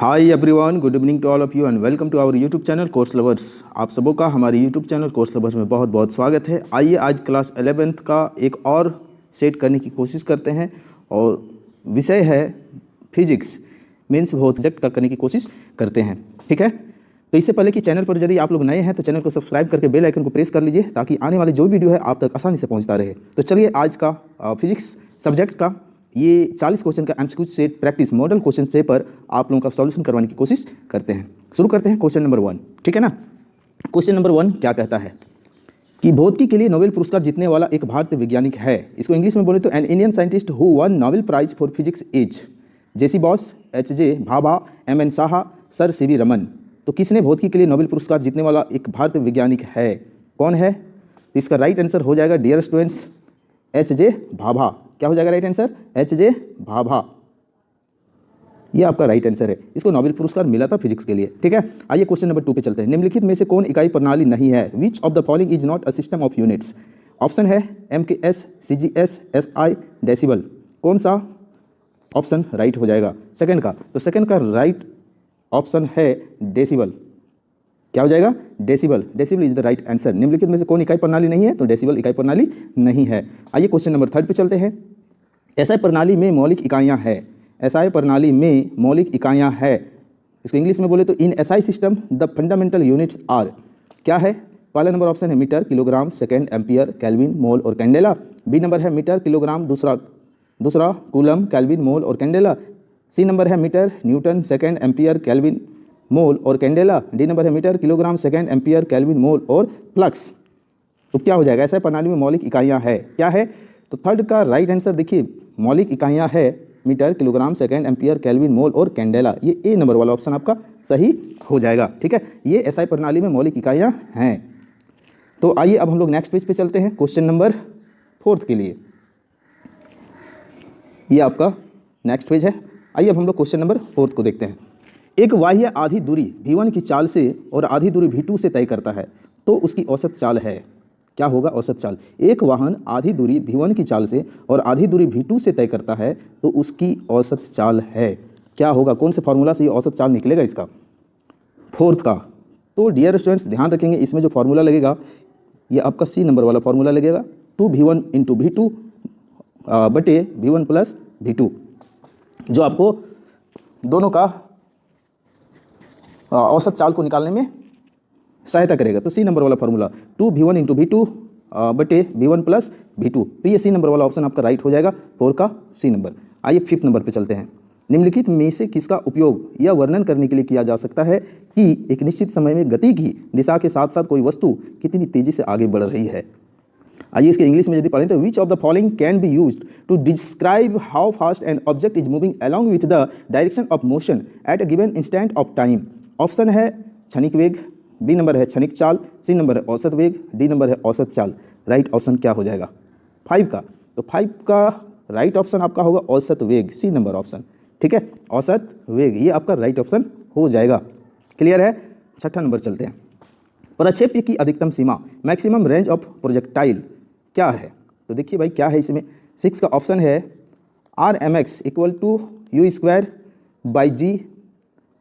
Hi everyone, good evening to all of you and welcome to our YouTube channel course lovers. आप सबों का हमारे YouTube channel course lovers में बहुत बहुत स्वागत है। आइए आज क्लास 11th का एक और सेट करने की कोशिश करते हैं और विषय है फिजिक्स मीन्स भौतिक सब्जेक्ट का करने की कोशिश करते हैं। ठीक है, तो इससे पहले कि चैनल पर यदि आप लोग नए हैं तो चैनल को सब्सक्राइब करके बेल आइकन को प्रेस कर लीजिए ताकि आने वाले जो वीडियो है आप तक आसानी से पहुँचता रहे। तो चलिए आज का फिजिक्स सब्जेक्ट का ये 40 क्वेश्चन का MCQ set practice model question paper आप लोगों का सॉल्यूशन करवाने की कोशिश करते हैं। शुरू करते हैं क्वेश्चन नंबर 1। ठीक है ना। क्वेश्चन नंबर 1 क्या कहता है कि भौतिकी के लिए नोबेल पुरस्कार जीतने वाला एक भारतीय वैज्ञानिक है। इसको इंग्लिश में बोले तो an Indian scientist who won Nobel prize for physics is J C Bose, H J. Bhabha, M N. Saha, sir C V. Raman. तो किसने भौतिकी के लिए नोबेल पुरस्कार जीतने वाला एक भारतीय वैज्ञानिक है, कौन है? तो इसका राइट आंसर हो जाएगा डियर स्टूडेंट्स एच.जे. भाभा। क्या हो जाएगा राइट आंसर? एच.जे. भाभा। ये आपका राइट आंसर है। इसको नोबेल पुरस्कार मिला था फिजिक्स के लिए। ठीक है, आइए क्वेश्चन नंबर 2 पे चलते हैं। निम्नलिखित में से कौन इकाई प्रणाली नहीं है? विच of the following is not a system of units? Option है MKS, CGS, SI, डेसिबल। कौन सा ऑप्शन राइट हो जाएगा सेकंड का? तो सेकंड का राइट ऑप्शन है डेसिबल। क्या हो जाएगा? Decibel. Decibel is the right answer. निम्नलिखित में से कौन इकाई प्रणाली नहीं है? तो डेसिबल इकाई प्रणाली नहीं है। आइए क्वेश्चन नंबर 3 पे चलते हैं। एसआई प्रणाली में मौलिक इकाइयां है। एसआई प्रणाली में मौलिक इकाइयां है। इसको इंग्लिश में बोले तो in SI system the fundamental units are. क्या है? पहला नंबर ऑप्शन है metre, kilogram, second ampere, kelvin, mole और कैंडेला। बी नंबर है मीटर, किलोग्राम, दूसरा कूलम, केल्विन, मोल और कैंडेला। सी नंबर है metre, newton, second ampere, kelvin, mole और कैंडेला। डी नंबर है metre, kilogram, second ampere, kelvin, mole और flux. तो क्या हो जाएगा? एसआई प्रणाली में मौलिक इकाइयां है, क्या है? तो थर्ड का राइट आंसर देखिए, मौलिक इकाइयां है metre, kilogram, second ampere, kelvin, mole और कैंडेला। ये ए नंबर वाला ऑप्शन आपका सही हो जाएगा। ठीक है, ये एसआई प्रणाली में मौलिक इकाइयां हैं। तो आइए अब हम लोग नेक्स्ट पेज पे चलते हैं क्वेश्चन नंबर 4 के लिए। ये आपका नेक्स्ट पेज है। आइए अब हम लोग क्वेश्चन नंबर 4 को देखते हैं। एक वाह्य आधी दूरी v1 की चाल से और आधी दूरी v2 से तय करता है तो उसकी औसत चाल है। क्या होगा औसत चाल? एक वाहन आधी दूरी v1 की चाल से और आधी दूरी v2 से तय करता है तो उसकी औसत चाल है। क्या होगा? कौन से फॉर्मूला से ये औसत चाल निकलेगा इसका? 4th का। तो डियर स्टूडेंट्स ध्यान रखेंगे, इसमें जो फॉर्मूला लगेगा ये आपका सी नंबर वाला फॉर्मूला लगेगा, 2v1 इंटू v2 बटे v1 प्लस v2, जो आपको दोनों का औसत चाल को निकालने में सहायता करेगा। तो सी नंबर वाला फॉर्मूला 2v1 इंटू v2 बटे v1 प्लस v2। तो ये सी नंबर वाला ऑप्शन आपका राइट हो जाएगा, 4 का सी नंबर। आइए 5th नंबर पे चलते हैं। निम्नलिखित में से किसका उपयोग यह वर्णन करने के लिए किया जा सकता है कि एक निश्चित समय में गति की दिशा के साथ साथ कोई वस्तु कितनी तेजी से आगे बढ़ रही है? आइए इसके इंग्लिश में यदि पढ़ें तो which of the following can be used to describe how fast an object is moving along with the direction of motion at a given instant of time? Option है क्षणिक वेग, बी नंबर है क्षणिक चाल, सी नंबर है औसत वेग, D number है औसत चाल। राइट ऑप्शन क्या हो जाएगा 5 का? तो 5 का राइट ऑप्शन आपका होगा औसत वेग, सी नंबर ऑप्शन। ठीक है, औसत वेग ये आपका राइट ऑप्शन हो जाएगा। क्लियर है? 6ठा नंबर चलते हैं। प्रक्षेप्य की अधिकतम सीमा मैक्सिमम रेंज ऑफ प्रोजेक्टाइल क्या है? तो देखिए भाई क्या है इसमें। 6 का ऑप्शन है RMX equal to u square by g,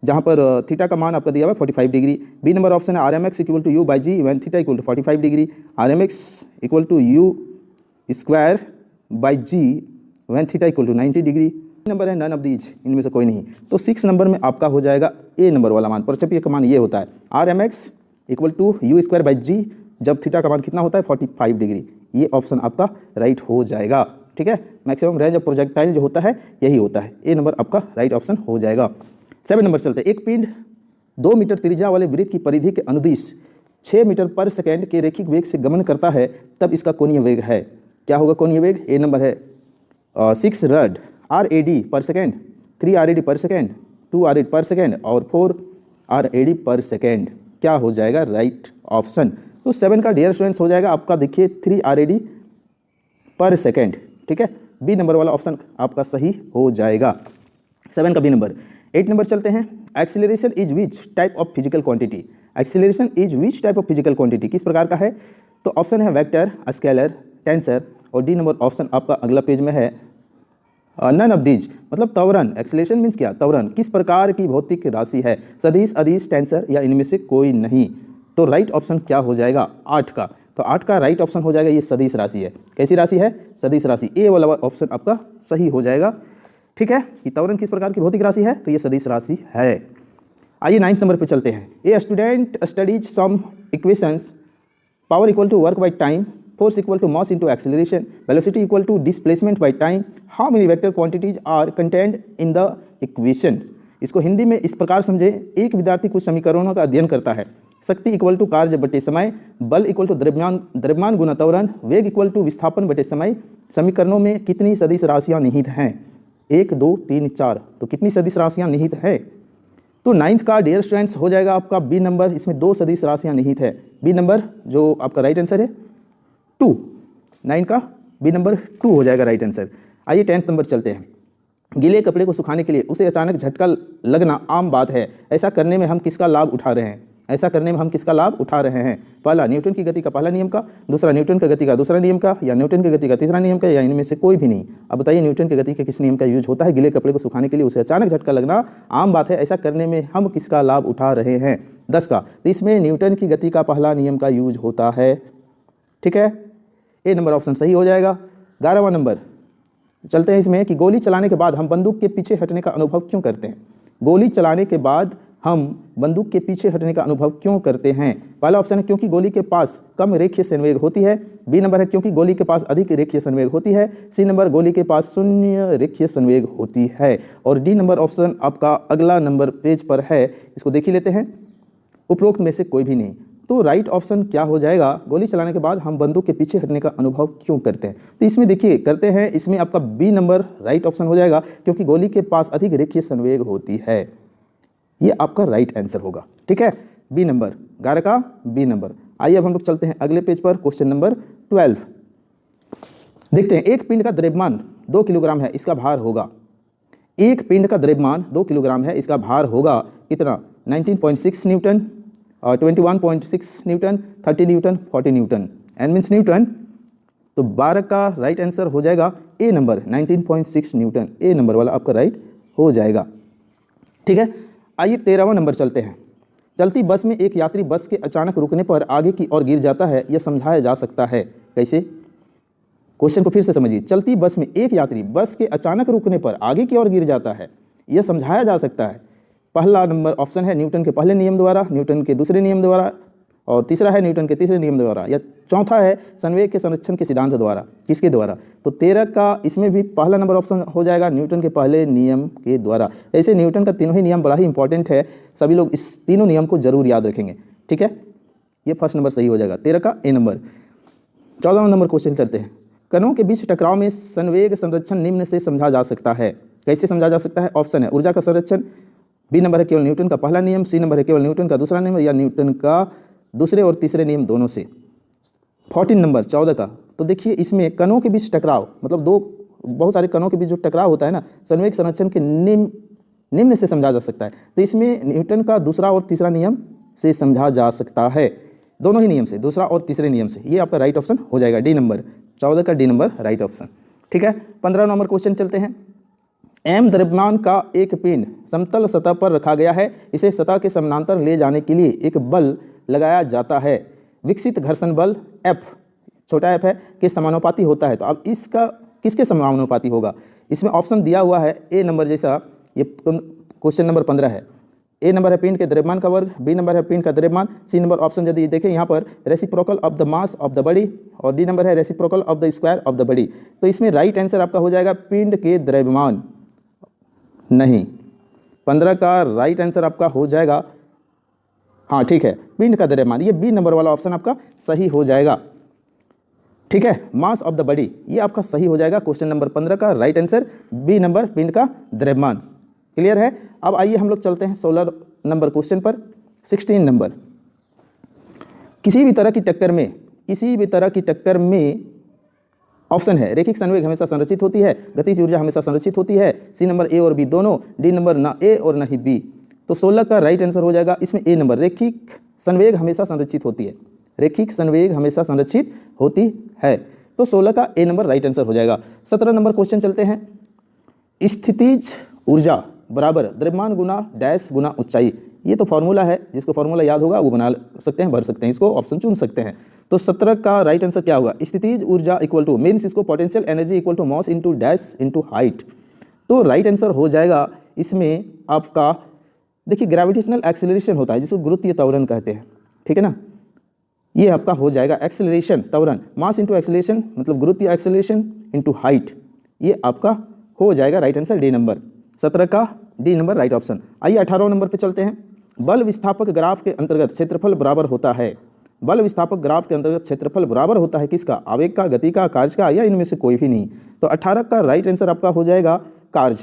जहाँ पर थीटा का मान आपका दिया हुआ है 45 डिग्री। बी नंबर ऑप्शन है RMX equal to u by g tan theta equal to 45 degree. RMX equal to u square by g tan theta equal to 90 degree. Number है नन ऑफ दीज, इनमें से कोई नहीं। तो 6 number में आपका हो जाएगा ए नंबर वाला मान। प्रक्षेप्य का मान ये होता है RMX equal to u square by g, जब थीटा का मान कितना होता है 45 डिग्री। ये ऑप्शन आपका राइट हो जाएगा। ठीक है, मैक्सिमम रेंज ऑफ प्रोजेक्टाइल जो होता है यही होता है। ए नंबर आपका राइट ऑप्शन हो जाएगा। 7 नंबर चलते हैं। एक पिंड 2 मीटर त्रिज्या वाले वृत्त की परिधि के अनुदिश 6 मीटर पर सेकेंड के रैखिक वेग से गमन करता है तब इसका कोणीय वेग है। क्या होगा कोणीय वेग? ए नंबर है 6 रड RAD पर सेकेंड, 3 RAD पर सेकेंड, 2 RAD पर सेकेंड और 4 RAD पर सेकेंड। क्या हो जाएगा राइट ऑप्शन? तो 7 का डियर स्टूडेंट्स हो जाएगा आपका देखिए 3 RAD पर सेकेंड। ठीक है, बी नंबर वाला ऑप्शन आपका सही हो जाएगा, 7 का बी नंबर। 8 नंबर चलते हैं। Acceleration is which type of physical quantity? Acceleration is which type of physical quantity, किस प्रकार का है? तो ऑप्शन है वेक्टर, स्केलर, टेंसर और डी नंबर ऑप्शन आपका अगला पेज में है नन ऑफ दीज मतलब त्वरण, एक्सेलरेशन मीन्स क्या, त्वरण किस प्रकार की भौतिक राशि है, सदिश, अदिश, टेंसर या इनमें से कोई नहीं। तो राइट ऑप्शन क्या हो जाएगा 8 का, तो 8 का राइट ऑप्शन हो जाएगा ये सदिश राशि है। कैसी राशि है, सदिश राशि, ए वाला ऑप्शन आपका सही हो जाएगा। ठीक है, कि त्वरण किस प्रकार की भौतिक राशि है, तो ये सदिश राशि है। आइए 9th नंबर पे चलते हैं। A student studies some equations, power equal to work by time, force equal to mass into acceleration, velocity equal to displacement by time, how many vector quantities are contained in the equations। इसको हिंदी में इस प्रकार समझे, एक विद्यार्थी कुछ समीकरणों का अध्ययन करता है। शक्ति इक्वल टू कार्य बटे समय, बल इक्वल टू द्रव्यमान गुना त्वरण, वेग इक्वल टू विस्थापन बटे समय, समीकरणों में कितनी सदिश राशियां निहित हैं, 1 2 3 4, तो कितनी सदिश राशियां निहित है। तो 9th का डियर स्टूडेंट्स हो जाएगा आपका बी नंबर, इसमें 2 सदिश राशियां निहित है। बी नंबर जो आपका राइट आंसर है 2, 9 का बी नंबर 2 हो जाएगा राइट आंसर। आइए 10th नंबर चलते हैं। गीले कपड़े को सुखाने के लिए उसे अचानक झटका लगना आम बात है, ऐसा करने में हम किसका लाभ उठा रहे हैं, ऐसा करने में हम किसका लाभ उठा रहे हैं। पहला न्यूटन की गति का पहला नियम का, दूसरा न्यूटन की गति का दूसरा नियम का, या न्यूटन की गति का तीसरा नियम का, या इनमें से कोई भी नहीं। अब बताइए न्यूटन की गति के किस नियम का यूज होता है, गीले कपड़े को सुखाने के लिए उसे अचानक झटका लगना आम बात है, ऐसा करने में हम किसका लाभ उठा रहे हैं। 10 का, तो इसमें न्यूटन की गति का पहला नियम का यूज होता है। ठीक है, ए नंबर ऑप्शन सही हो जाएगा। 11वां नंबर चलते हैं इसमें कि गोली चलाने के बाद हम बंदूक के पीछे हटने का अनुभव क्यों करते हैं। गोली चलाने के बाद हम बंदूक के पीछे हटने का अनुभव क्यों करते हैं। पहला ऑप्शन है क्योंकि गोली के पास कम रेखीय संवेग होती है, बी नंबर है क्योंकि गोली के पास अधिक रेखीय संवेग होती है, सी नंबर गोली के पास शून्य रेखीय संवेग होती है, और डी नंबर ऑप्शन आपका अगला नंबर पेज पर है, इसको देख ही लेते हैं, उपरोक्त में से कोई भी नहीं। तो राइट ऑप्शन क्या हो जाएगा, गोली चलाने के बाद हम बंदूक के पीछे हटने का अनुभव क्यों करते हैं। तो इसमें देखिए करते हैं, इसमें आपका बी नंबर राइट ऑप्शन हो जाएगा, क्योंकि गोली के पास अधिक रेखीय संवेग होती है, ये आपका राइट आंसर होगा। ठीक है, बी नंबर, 11 का बी नंबर। आइए अब हम लोग चलते हैं अगले पेज पर, क्वेश्चन नंबर 12 देखते हैं। एक पिंड का द्रव्यमान 2 किलोग्राम है, इसका भार होगा, एक पिंड का द्रव्यमान 2 किलोग्राम है, इसका भार होगा कितना, 19.6 newton, 21.6 newton, 30 newton, 40 newton, N means newton. तो 12 का राइट आंसर हो जाएगा A number 19.6 newton, A number वाला आपका राइट हो जाएगा। ठीक है, आइए 13वां नंबर चलते हैं। चलती बस में एक यात्री बस के अचानक रुकने पर आगे की ओर गिर जाता है, यह समझाया जा सकता है कैसे। क्वेश्चन को फिर से समझिए, चलती बस में एक यात्री बस के अचानक रुकने पर आगे की ओर गिर जाता है, यह समझाया जा सकता है। पहला नंबर ऑप्शन है न्यूटन के पहले नियम द्वारा, न्यूटन के दूसरे नियम द्वारा, और तीसरा है न्यूटन के तीसरे नियम द्वारा, या चौथा है संवेग के संरक्षण के सिद्धांत द्वारा, किसके द्वारा। तो 13 का इसमें भी पहला नंबर ऑप्शन हो जाएगा, न्यूटन के पहले नियम के द्वारा। ऐसे न्यूटन का तीनों ही नियम बड़ा ही इंपॉर्टेंट है, सभी लोग इस तीनों नियम को जरूर याद रखेंगे। ठीक है, ये फर्स्ट नंबर सही हो जाएगा, 13 का ए नंबर। 14वां नंबर क्वेश्चन चलते हैं। कणों के बीच टकराव में संवेग संरक्षण निम्न से समझा जा सकता है, कैसे समझा जा सकता है। ऑप्शन है ऊर्जा का संरक्षण, बी नंबर है केवल न्यूटन का पहला नियम, सी नंबर है केवल न्यूटन का दूसरा नियम, या न्यूटन का दूसरे और तीसरे नियम दोनों से। 14 नंबर 14 का, तो देखिए इसमें कणों के बीच टकराव मतलब बहुत सारे कणों के बीच जो टकराव होता है ना, संवेग संरक्षण के निम्न से समझा जा सकता है। तो इसमें न्यूटन का दूसरा और तीसरा नियम से समझा जा सकता है, दोनों ही नियम से, दूसरा और तीसरे नियम से। ये आपका राइट ऑप्शन हो जाएगा, डी नंबर 14 का डी नंबर राइट ऑप्शन। ठीक है, 15 नंबर क्वेश्चन चलते हैं। एम द्रव्यमान का एक पिंड समतल सतह पर रखा गया है, इसे सतह के समानांतर ले जाने के लिए एक बल लगाया जाता है, विकसित घर्षण बल F, छोटा f है, के समानुपाती होता है। तो अब इसका किसके समानुपाती होगा, इसमें ऑप्शन दिया हुआ है ए नंबर जैसा, ये क्वेश्चन नंबर 15 है। ए नंबर है पिंड के द्रव्यमान का वर्ग, बी नंबर है पिंड का द्रव्यमान, सी नंबर ऑप्शन यदि देखें यहाँ पर reciprocal of the mass of the body, और डी नंबर है reciprocal of the square of the body. तो इसमें राइट आंसर आपका हो जाएगा पिंड के द्रव्यमान, नहीं 15 का राइट आंसर आपका हो जाएगा, हाँ ठीक है, पिंड का द्रव्यमान, ये बी नंबर वाला ऑप्शन आपका सही हो जाएगा। ठीक है, मास ऑफ द बॉडी, ये आपका सही हो जाएगा। क्वेश्चन नंबर 15 का राइट आंसर बी नंबर पिंड का द्रव्यमान। क्लियर है। अब आइए हम लोग चलते हैं 16 नंबर क्वेश्चन पर। 16 नंबर, किसी भी तरह की टक्कर में ऑप्शन है रेखिक संवेग हमेशा संरक्षित होती है, गतिज ऊर्जा हमेशा संरक्षित होती है, सी नंबर ए और बी दोनों, डी नंबर ना ए और ना ही बी। तो 16 का राइट आंसर हो जाएगा इसमें ए नंबर, रेखिक संवेग हमेशा संरक्षित होती है, रेखिक संवेग हमेशा संरक्षित होती है। तो 16 का ए नंबर राइट आंसर हो जाएगा। 17 नंबर क्वेश्चन चलते हैं। स्थितिज ऊर्जा बराबर द्रव्यमान गुना डैश गुना ऊंचाई। ये तो फॉर्मूला है, जिसको फॉर्मूला याद होगा वो बना सकते हैं, भर सकते हैं, इसको ऑप्शन चुन सकते हैं। तो 17 का राइट आंसर क्या होगा? स्थितिज ऊर्जा इक्वल टू मीन्स इसको potential energy equal to mass into dash into height. तो राइट आंसर हो जाएगा इसमें आपका, देखिए ग्रेविटेशनल एक्सेलरेशन होता है जिसको गुरुत्वीय त्वरण कहते हैं, ठीक है ना। ये आपका हो जाएगा एक्सेलरेशन त्वरण, मास इंटू एक्सेलरेशन मतलब गुरुत्वीय एक्सेलरेशन इंटू हाइट। ये आपका हो जाएगा राइट आंसर डी नंबर, 17 का डी नंबर राइट ऑप्शन। आइए 18 नंबर पे चलते हैं। बल विस्थापक ग्राफ के अंतर्गत क्षेत्रफल बराबर होता है। बल विस्थापक ग्राफ के अंतर्गत क्षेत्रफल बराबर होता है किसका? आवेग का, गति का, कार्य का, या इनमें से कोई भी नहीं। तो 18 का राइट आंसर आपका हो जाएगा कार्य,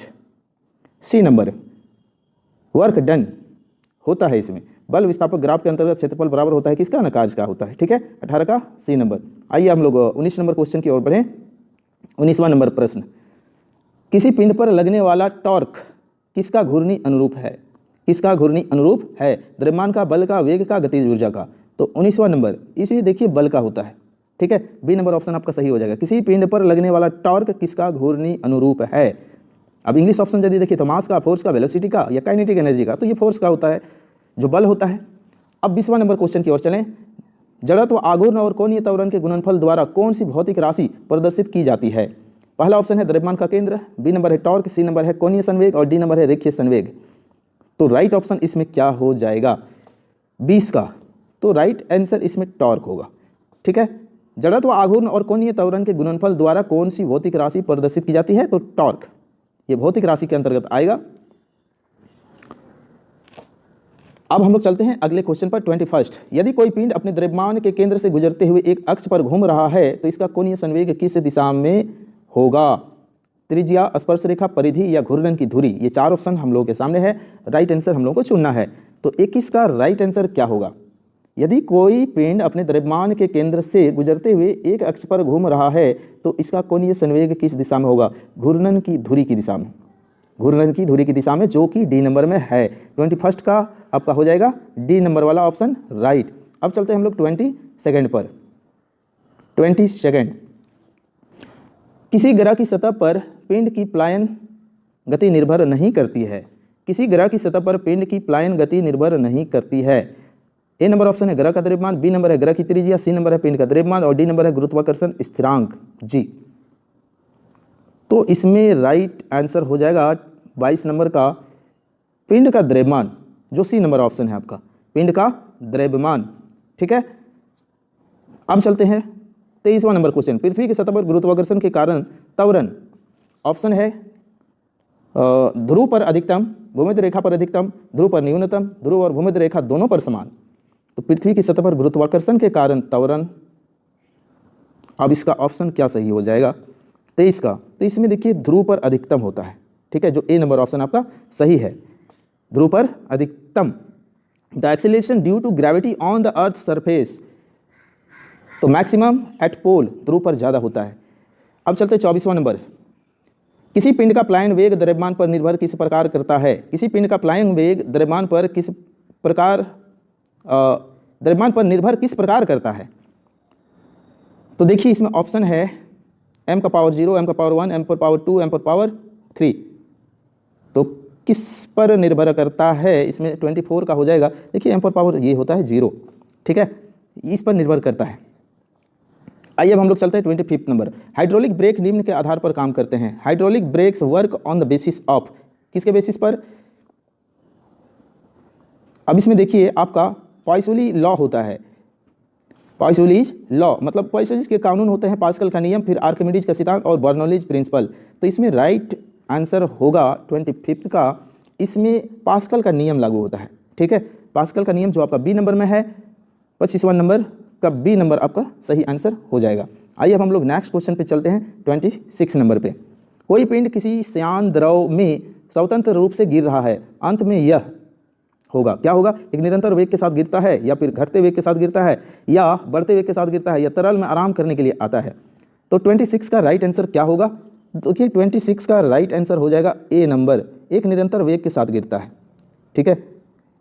सी नंबर। वर्क डन होता है इसमें। बल विस्थापक ग्राफ के अंतर्गत क्षेत्रफल बराबर होता है किसका? ना कार्य का होता है, ठीक है। 18 का सी नंबर। आइए हम लोग 19 नंबर क्वेश्चन की ओर बढ़ें। 19वां नंबर प्रश्न, किसी पिंड पर लगने वाला टॉर्क किसका घूर्णी अनुरूप है? किसका घूर्णी अनुरूप है? द्रव्यमान का, बल का, वेग का, गतिज ऊर्जा का। तो 19वां नंबर इसमें देखिए बल का होता है, ठीक है। बी नंबर ऑप्शन आपका सही हो जाएगा। किसी पिंड पर लगने वाला टॉर्क किसका घूर्णी अनुरूप है? अब इंग्लिश ऑप्शन यदि देखिए तो मास का, फोर्स का, वेलोसिटी का, या काइनेटिक एनर्जी का। तो ये फोर्स का होता है जो बल होता है। अब 20वां नंबर क्वेश्चन की ओर चलें। जड़त्व, आघूर्ण और कोणीय त्वरण के गुणनफल द्वारा कौन सी भौतिक राशि प्रदर्शित की जाती है? पहला ऑप्शन है द्रव्यमान का केंद्र, बी नंबर है टॉर्क, सी नंबर है कोणीय संवेग और डी नंबर है रेखीय संवेग। तो राइट ऑप्शन इसमें क्या हो जाएगा? 20 का। तो राइट आंसर इसमें टॉर्क होगा, ठीक है। जड़त्व, आघूर्ण और कोणीय त्वरण के गुणनफल द्वारा कौन सी भौतिक राशि प्रदर्शित की जाती है? तो टॉर्क, ये भौतिक राशि के अंतर्गत आएगा। अब हम लोग चलते हैं अगले क्वेश्चन पर 21। यदि कोई पिंड अपने द्रव्यमान के केंद्र से गुजरते हुए एक अक्ष पर घूम रहा है तो इसका कोणीय संवेग किस दिशा में होगा? त्रिज्या, स्पर्श रेखा, परिधि या घूर्णन की धुरी। ये 4 ऑप्शन हम लोगों के सामने है, राइट आंसर हम लोगों को चुनना है। तो 21 का राइट आंसर क्या होगा? यदि कोई पिंड अपने द्रव्यमान के केंद्र से गुजरते हुए एक अक्ष पर घूम रहा है तो इसका कोणीय संवेग किस दिशा में होगा? घूर्णन की धुरी की दिशा में, घूर्णन की धुरी की दिशा में, जो कि डी नंबर में है। 21 का आपका हो जाएगा डी नंबर वाला ऑप्शन राइट। अब चलते हैं हम लोग 22 पर। 22 किसी ग्रह की सतह पर पिंड की प्लायन गति निर्भर नहीं करती है। किसी ग्रह की सतह पर पिंड की प्लायन गति निर्भर नहीं करती है। ए नंबर ऑप्शन है ग्रह का द्रव्यमान, बी नंबर है ग्रह की त्रिज्या, सी नंबर है पिंड का द्रव्यमान और डी नंबर है गुरुत्वाकर्षण स्थिरांक जी। तो इसमें राइट आंसर हो जाएगा 22 नंबर का पिंड का द्रव्यमान, जो सी नंबर ऑप्शन है आपका, पिंड का द्रव्यमान, ठीक है। अब चलते हैं 23वां नंबर क्वेश्चन। पृथ्वी की सतह पर गुरुत्वाकर्षण के कारण त्वरण, ऑप्शन है ध्रुव पर अधिकतम, भूमध्य रेखा पर अधिकतम, ध्रुव पर न्यूनतम, ध्रुव और भूमध्य रेखा दोनों पर समान। तो पृथ्वी की सतह पर गुरुत्वाकर्षण के कारण त्वरण, अब इसका ऑप्शन क्या सही हो जाएगा? 23 का। तो इसमें देखिए ध्रुव पर अधिकतम होता है, ठीक है, जो ए नंबर ऑप्शन आपका सही है, ध्रुव पर अधिकतम। The acceleration due to gravity on the earth surface, तो मैक्सिमम एट पोल, ध्रुव पर ज़्यादा होता है। अब चलते 24वां नंबर। किसी पिंड का प्लायन वेग द्रव्यमान पर निर्भर किस प्रकार करता है? किसी पिंड का प्लायन वेग द्रव्यमान पर किस प्रकार द्रव्यमान पर निर्भर किस प्रकार करता है? तो देखिए इसमें ऑप्शन है m का पावर 0, m का पावर 1, m पर पावर 2, m पर पावर 3। तो किस पर निर्भर करता है? इसमें 24 का हो जाएगा। देखिए m पर पावर ये होता है 0, ठीक है, इस पर निर्भर करता है। आइए अब हम लोग चलते हैं 25 नंबर। हाइड्रोलिक ब्रेक निम्न के आधार पर काम करते हैं। Hydraulic breaks work on the basis of, किसके बेसिस पर? अब इसमें देखिए आपका पॉइसोली लॉ होता है। पॉइसोलीज लॉ मतलब पॉइसोलीज के कानून होते हैं, पास्कल का नियम, फिर आर्किमिडीज का सिद्धांत और बर्नौलीज प्रिंसिपल। तो इसमें राइट आंसर होगा 25 का, इसमें पास्कल का नियम लागू होता है, ठीक है। पास्कल का नियम जो आपका बी नंबर में है, 25वां नंबर का बी नंबर आपका सही आंसर हो जाएगा। आइए अब हम लोग नेक्स्ट क्वेश्चन पे चलते हैं 26 नंबर पे। कोई पिंड किसी श्यान द्रव में स्वतंत्र रूप से गिर रहा है, अंत में यह होगा, क्या होगा? एक निरंतर वेग के साथ गिरता है, या फिर घटते वेग के साथ गिरता है, या बढ़ते वेग के साथ गिरता है, या तरल में आराम करने के लिए आता है। तो 26 का राइट आंसर क्या होगा? देखिए 26 का राइट आंसर हो जाएगा ए नंबर, एक निरंतर वेग के साथ गिरता है, ठीक है,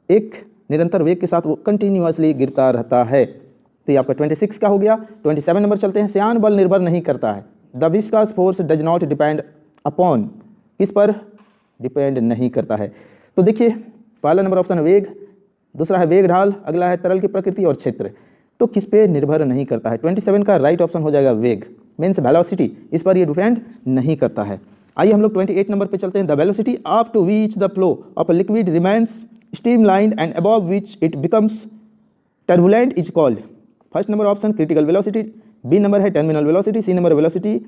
एक निरंतर वेग के साथ वो कंटिन्यूअसली गिरता रहता है। तो ये आपका 26 का हो गया। 27 नंबर चलते हैं। श्यान बल निर्भर नहीं करता है। The viscous force does not depend upon, किस पर डिपेंड नहीं करता है। तो देखिए पहला नंबर ऑप्शन वेग, दूसरा है वेग ढाल, अगला है तरल की प्रकृति और क्षेत्र। तो किस पे निर्भर नहीं करता है। 27 का राइट ऑप्शन हो जाएगा वेग, मीन्स वेलोसिटी, इस पर ये डिपेंड नहीं करता है। आइए हम लोग 28 नंबर पे चलते हैं। The velocity up to which the flow of a liquid remains streamlined and above which it becomes turbulent is called. First number option critical velocity, B number है terminal velocity, C number velocity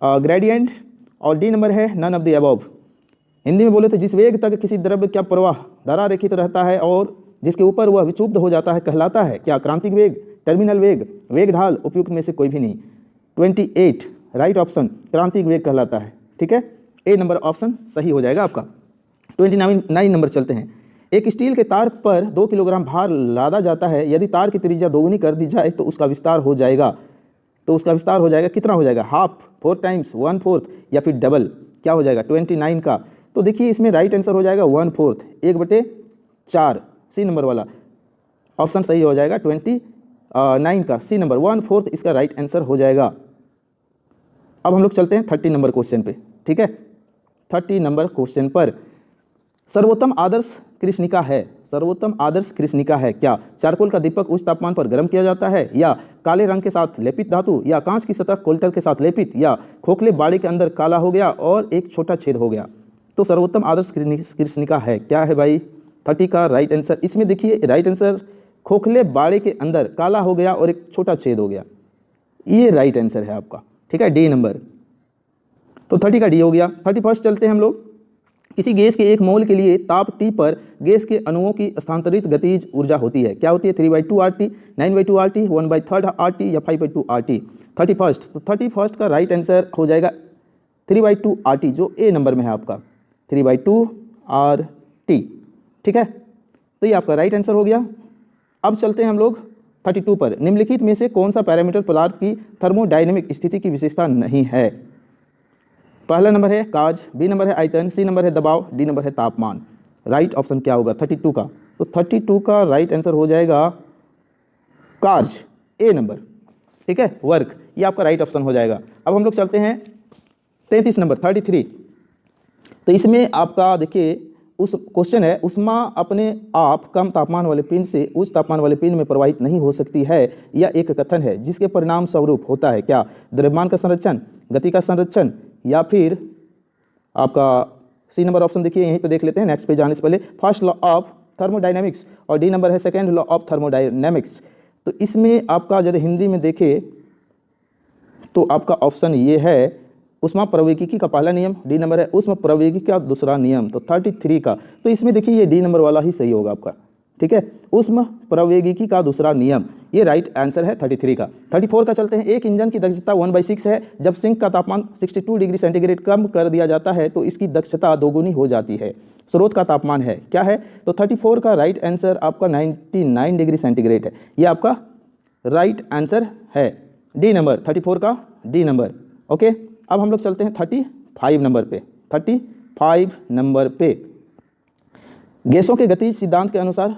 gradient और D number है none of the above. Hindi में बोले तो जिस वेग तक किसी द्रव्य का प्रवाह धारा रेखित रहता है और जिसके ऊपर वह विक्षुब्ध हो जाता है कहलाता है क्या। क्रांतिक वेग, टर्मिनल वेग, वेग ढाल, उपयुक्त में से कोई भी नहीं। 28 राइट ऑप्शन क्रांतिक वेग कहलाता है। ठीक है, ए नंबर ऑप्शन सही हो जाएगा आपका। 29 नंबर चलते हैं। एक स्टील के तार पर 2 किलोग्राम भार लादा जाता है, यदि तार की त्रिज्या दोगुनी कर दी जाए तो उसका विस्तार हो जाएगा। तो उसका विस्तार हो जाएगा, कितना हो जाएगा, हाफ, 4 टाइम्स, 1/4 या फिर डबल, क्या हो जाएगा 29 का। तो देखिए इसमें राइट आंसर हो जाएगा 1/4, 1/4, सी नंबर वाला ऑप्शन सही हो जाएगा। 29 का सी नंबर 1/4 इसका राइट आंसर हो जाएगा। अब हम लोग चलते हैं 30 नंबर क्वेश्चन पे। ठीक है, 30 नंबर क्वेश्चन पर सर्वोत्तम आदर्श कृष्णिका है। सर्वोत्तम आदर्श कृष्णिका है क्या। चारकोल का दीपक उच्च तापमान पर गर्म किया जाता है, या काले रंग के साथ लेपित धातु, या कांच की सतह कोल्टर के साथ लेपित, या खोखले बाड़े के अंदर काला हो गया और एक छोटा छेद हो गया। तो सर्वोत्तम आदर्श कृष्णिका है क्या है भाई। 30 का राइट आंसर, इसमें देखिए राइट आंसर खोखले बाड़े के अंदर काला हो गया और एक छोटा छेद हो गया, ये राइट आंसर है आपका। ठीक है, डी नंबर। तो 30 का डी हो गया। 31 चलते हैं हम लोग। किसी गैस के 1 मोल के लिए ताप T पर गैस के अणुओं की स्थानांतरित गतिज ऊर्जा होती है, क्या होती है। 3/2 RT, 9/2 RT, 1/3 RT या 5/2 RT। 31 तो 31 का राइट आंसर हो जाएगा 3/2 RT, जो ए नंबर में है आपका 3/2 RT। ठीक है, तो ये आपका राइट आंसर हो गया। अब चलते हैं हम लोग 32 पर। निम्नलिखित में से कौन सा पैरामीटर पदार्थ की थर्मोडायनेमिक स्थिति की विशेषता नहीं है। पहला नंबर है काज, बी नंबर है आयतन, सी नंबर है दबाव, डी नंबर है तापमान। राइट ऑप्शन क्या होगा 32 का। तो 32 का राइट आंसर हो जाएगा काज, ए नंबर। ठीक है, वर्क, ये आपका राइट ऑप्शन हो जाएगा। अब हम लोग चलते हैं 33 नंबर 33। तो इसमें आपका देखिए उस क्वेश्चन है, उष्मा अपने आप कम तापमान वाले पिंड से उच्च तापमान वाले पिंड में प्रवाहित नहीं हो सकती है, यह एक कथन है जिसके परिणाम स्वरूप होता है क्या। द्रव्यमान का संरक्षण, गति का संरक्षण, या फिर आपका सी नंबर ऑप्शन देखिए यहीं पे देख लेते हैं नेक्स्ट पे जाने से पहले। फर्स्ट लॉ ऑफ थर्मोडायनेमिक्स और डी नंबर है सेकेंड लॉ ऑफ थर्मोडायनेमिक्स। तो इसमें आपका यदि हिंदी में देखे तो आपका ऑप्शन ये है उष्मा प्रवैगिकी का पहला नियम, डी नंबर है उष्मा प्रवैगिकी का दूसरा नियम। तो 33 का, तो इसमें देखिए ये डी नंबर वाला ही सही होगा आपका। ठीक है, उष्मा प्रवैगिकी का दूसरा नियम, ये राइट आंसर है 33 का। 34 का चलते हैं। एक इंजन की दक्षता 1/6 है, जब सिंक का तापमान 62 डिग्री सेंटीग्रेड कम कर दिया जाता है तो इसकी दक्षता दोगुनी हो जाती है। स्रोत का तापमान है क्या है। तो 34 का राइट आंसर आपका 99 डिग्री सेंटीग्रेड है, ये आपका राइट आंसर है, डी नंबर 34 का डी नंबर। ओके, अब हम लोग चलते हैं 35 नंबर पे। 35 नंबर पे गैसों के गतिज सिद्धांत के अनुसार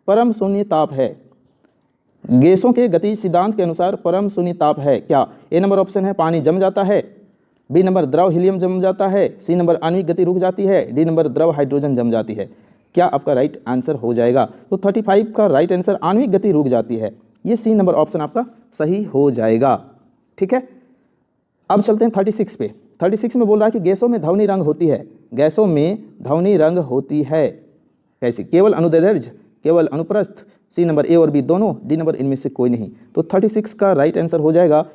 परम शून्य ताप है। गैसों के गतिज सिद्धांत के अनुसार परम शून्य ताप है क्या। ए नंबर ऑप्शन है पानी जम जाता है, बी नंबर द्रव हीलियम जम जाता है, सी नंबर आणविक गति रुक जाती है, डी नंबर द्रव हाइड्रोजन जम जाती है। क्या आपका राइट आंसर हो जाएगा। तो 35 का राइट आंसर आणविक गति रुक जाती है, ये सी नंबर ऑप्शन आपका सही हो जाएगा। ठीक है, अब चलते हैं 36 पे। 36 में बोल रहा है कि गैसों में ध्वनि रंग होती है। गैसों में ध्वनि रंग होती है कैसी, केवल अनुदैर्ध्य, केवल अनुप्रस्थ, सी नंबर ए और बी दोनों, डी नंबर इनमें से कोई नहीं। तो 36 का राइट आंसर हो जाएगा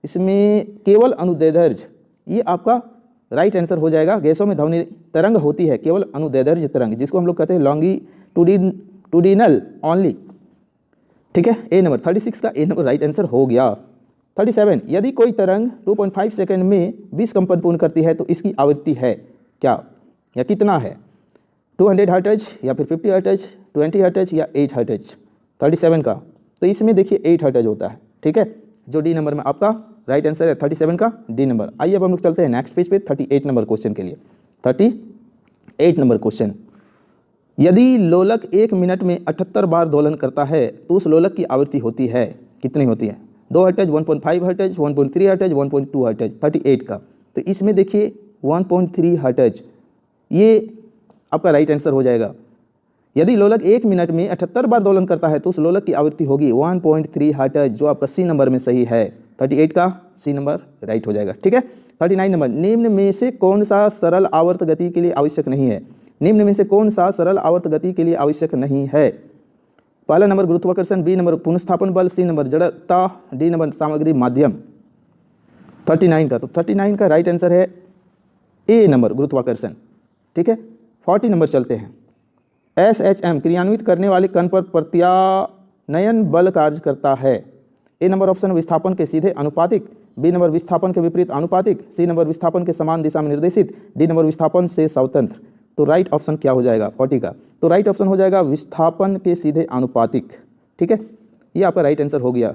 इसमें केवल अनुदैर्ध्य, ये आपका राइट आंसर हो जाएगा। गैसों में ध्वनि तरंग होती है, केवल अनुदैर्ध्य तरंग, जिसको हम लोग कहते हैं लॉन्गिट्यूडिनल ओनली। ठीक है, ए नंबर 36 का ए नंबर राइट आंसर हो गया। 37, यदि कोई तरंग 2.5 सेकंड में 20 कंपन पूर्ण करती है तो इसकी आवृत्ति है क्या, या कितना है। 200 हर्ट्ज या फिर 50 हर्ट्ज, 20 हर्ट्ज या 8 हर्ट्ज। 37 का, तो इसमें देखिए 8 हर्ट्ज होता है। ठीक है, जो डी नंबर में आपका राइट आंसर है 37 का डी नंबर। आइए अब हम लोग चलते हैं नेक्स्ट पेज पे 38 नंबर क्वेश्चन के लिए। 38 नंबर क्वेश्चन, यदि लोलक 1 मिनट में 78 बार दोलन करता है तो उस लोलक की आवृत्ति होती है, कितनी होती है। 2 हर्ट्ज, 1.5 हर्ट्ज, 1.3 हर्ट्ज, 1.2 हर्ट्ज। 38 का, तो इसमें देखिए 1.3 हर्ट्ज, ये आपका राइट आंसर हो जाएगा। यदि लोलक 1 मिनट में 78 बार दोलन करता है तो उस लोलक की आवृत्ति होगी 1.3 हर्ट्ज, जो आपका सी नंबर में सही है। 38 का सी नंबर राइट हो जाएगा। ठीक है। 39 नंबर, निम्न में से कौन सा सरल आवर्त गति के लिए आवश्यक नहीं है? निम्न में से कौन सा सरल आवर्त गति के लिए आवश्यक नहीं है? पहला नंबर गुरुत्वाकर्षण, बी नंबर पुनस्थापन बल, सी नंबर जड़ता, डी नंबर सामग्री माध्यम। 39 का, तो 39 का राइट आंसर है ए नंबर गुरुत्वाकर्षण। ठीक है। 40 नंबर चलते हैं। SHM क्रियान्वित करने वाले कण पर प्रत्यानयन बल कार्य करता है। ए नंबर ऑप्शन विस्थापन के सीधे अनुपातिक, बी नंबर विस्थापन के विपरीत अनुपातिक, सी नंबर विस्थापन के समान दिशा में निर्देशित, डी नंबर विस्थापन से स्वतंत्र। तो राइट ऑप्शन क्या हो जाएगा 40 का? तो राइट ऑप्शन हो जाएगा विस्थापन के सीधे अनुपातिक। ठीक है, ये आपका राइट आंसर हो गया।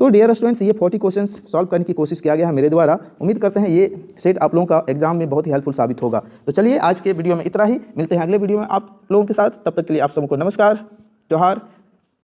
तो डियर स्टूडेंट्स, ये 40 क्वेश्चंस सॉल्व करने की कोशिश किया गया है मेरे द्वारा। उम्मीद करते हैं ये सेट आप लोगों का एग्जाम में बहुत ही हेल्पफुल साबित होगा। तो चलिए आज के वीडियो में इतना ही, मिलते हैं अगले वीडियो में आप लोगों के साथ। तब तक के लिए आप सबको नमस्कार, जोहार।